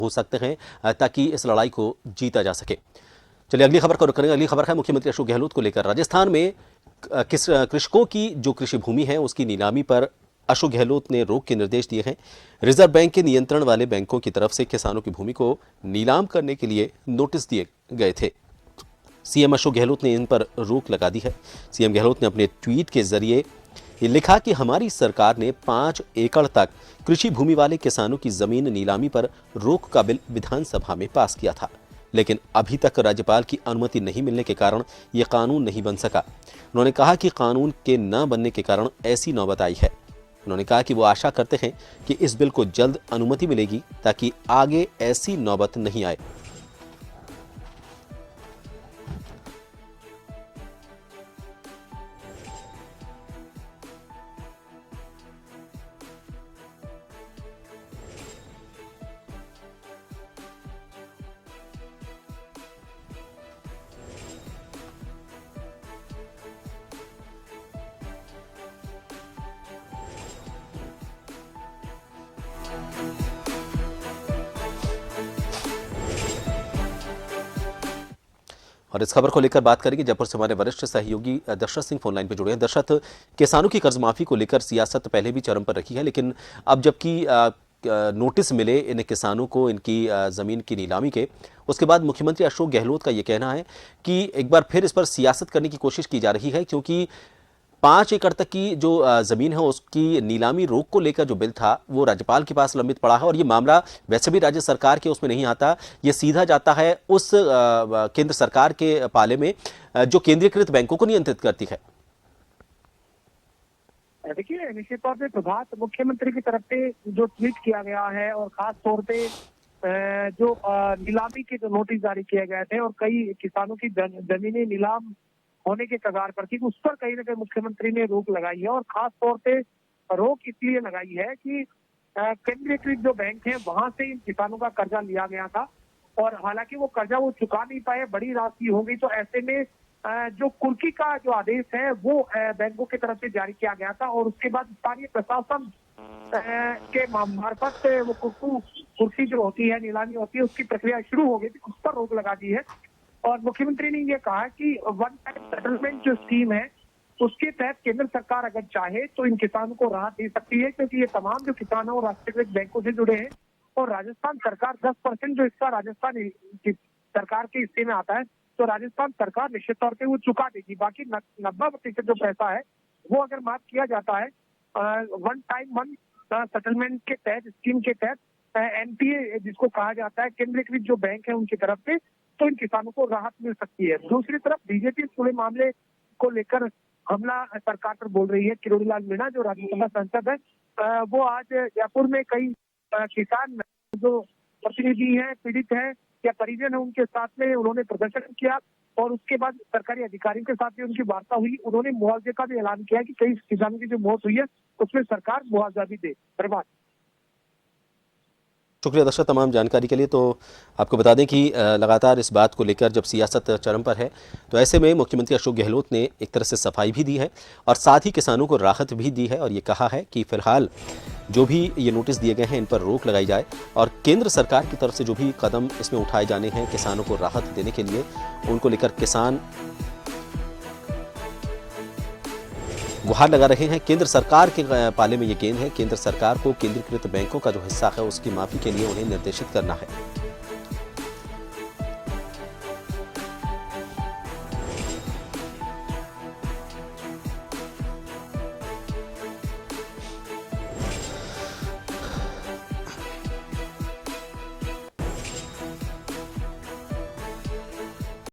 हो सकते हैं ताकि इस लड़ाई को जीता जा सके। चलिए अगली खबर का रुख करेंगे। अगली खबर है मुख्यमंत्री अशोक गहलोत को लेकर। राजस्थान में कृषकों की जो कृषि भूमि है उसकी नीलामी पर अशोक गहलोत ने रोक के निर्देश दिए हैं। रिजर्व बैंक के नियंत्रण वाले बैंकों की तरफ से किसानों की भूमि को नीलाम करने के लिए नोटिस दिए गए थे। सीएम अशोक गहलोत ने इन पर रोक लगा दी है। सीएम गहलोत ने अपने ट्वीट के जरिए लिखा कि हमारी सरकार ने 5 एकड़ तक कृषि भूमि वाले किसानों की जमीन नीलामी पर रोक का बिल विधानसभा में पास किया था, लेकिन अभी तक राज्यपाल की अनुमति नहीं मिलने के कारण यह कानून नहीं बन सका। उन्होंने कहा कि कानून के न बनने के कारण ऐसी नौबत आई है। उन्होंने कहा कि वो आशा करते हैं कि इस बिल को जल्द अनुमति मिलेगी ताकि आगे ऐसी नौबत नहीं आए। और इस खबर को लेकर बात करेंगे जयपुर से हमारे वरिष्ठ सहयोगी दशरथ सिंह फोन लाइन पर जुड़े हैं। दशरथ, किसानों की कर्ज माफी को लेकर सियासत पहले भी चरम पर रखी है, लेकिन अब जबकि नोटिस मिले इन किसानों को इनकी जमीन की नीलामी के, उसके बाद मुख्यमंत्री अशोक गहलोत का यह कहना है कि एक बार फिर इस पर सियासत करने की कोशिश की जा रही है, क्योंकि 5 एकड़ तक की जो जमीन है उसकी नीलामी रोक को लेकर जो बिल था वो राज्यपाल के पास लंबित पड़ा है। और ये मामला वैसे भी राज्य सरकार के उसमें नहीं आता, ये सीधा जाता है उस केंद्र सरकार के पाले में जो केंद्रीकृत बैंकों को नियंत्रित करती है। देखिए, निश्चित तौर पे प्रभात मुख्यमंत्री की तरफ से जो ट्वीट किया गया है और खास तौर पे जो नीलामी के जो नोटिस जारी किए गए थे और कई किसानों की जमीनें नीलाम होने के कगार पर थी, उस पर कहीं ना कहीं मुख्यमंत्री ने रोक लगाई है। और खास तौर पे रोक इसलिए लगाई है कि केंद्रीकृत जो बैंक है वहां से इन किसानों का कर्जा लिया गया था और हालांकि वो कर्जा वो चुका नहीं पाए, बड़ी राशि हो गई, तो ऐसे में जो कुर्की का जो आदेश है वो बैंकों की तरफ से जारी किया गया था और उसके बाद स्थानीय प्रशासन के मार्फत वो कुर्सी जो होती है, नीलामी होती है, उसकी प्रक्रिया शुरू हो गई थी, उस पर रोक लगा दी है। और मुख्यमंत्री ने ये कहा कि वन टाइम सेटलमेंट जो स्कीम है उसके तहत केंद्र सरकार अगर चाहे तो इन किसानों को राहत दे सकती है, क्योंकि ये तमाम जो किसान है वो राष्ट्रीयकृत बैंकों से जुड़े हैं और राजस्थान सरकार 10% जो इसका राजस्थान सरकार के हिस्से में आता है तो राजस्थान सरकार निश्चित तौर पे वो चुका देगी। बाकी 90% जो पैसा है वो अगर माफ किया जाता है वन टाइम वन सेटलमेंट के तहत, स्कीम के तहत एनपीए जिसको कहा जाता है, केंद्रीकृत जो बैंक है उनकी तरफ से, तो इन किसानों को राहत मिल सकती है। दूसरी तरफ बीजेपी पूरे मामले को लेकर हमला सरकार पर बोल रही है। किरोड़ी लाल मीणा जो राज्यसभा सांसद है वो आज जयपुर में कई किसान जो प्रतिनिधि हैं, पीड़ित हैं या परिजन है, उनके साथ में उन्होंने प्रदर्शन किया और उसके बाद सरकारी अधिकारियों के साथ भी उनकी वार्ता हुई। उन्होंने मुआवजे का भी ऐलान किया कि कई किसानों की जो मौत हुई है उसमें सरकार मुआवजा भी दे। धन्यवाद। शुक्रिया दर्शक तमाम जानकारी के लिए। तो आपको बता दें कि लगातार इस बात को लेकर जब सियासत चरम पर है तो ऐसे में मुख्यमंत्री अशोक गहलोत ने एक तरह से सफाई भी दी है और साथ ही किसानों को राहत भी दी है और ये कहा है कि फिलहाल जो भी ये नोटिस दिए गए हैं इन पर रोक लगाई जाए और केंद्र सरकार की तरफ से जो भी कदम इसमें उठाए जाने हैं किसानों को राहत देने के लिए, उनको लेकर किसान गुहार लगा रहे हैं। केंद्र सरकार के पाले में ये गेंद है, केंद्र सरकार को केंद्रीकृत बैंकों का जो हिस्सा है उसकी माफी के लिए उन्हें निर्देशित करना है।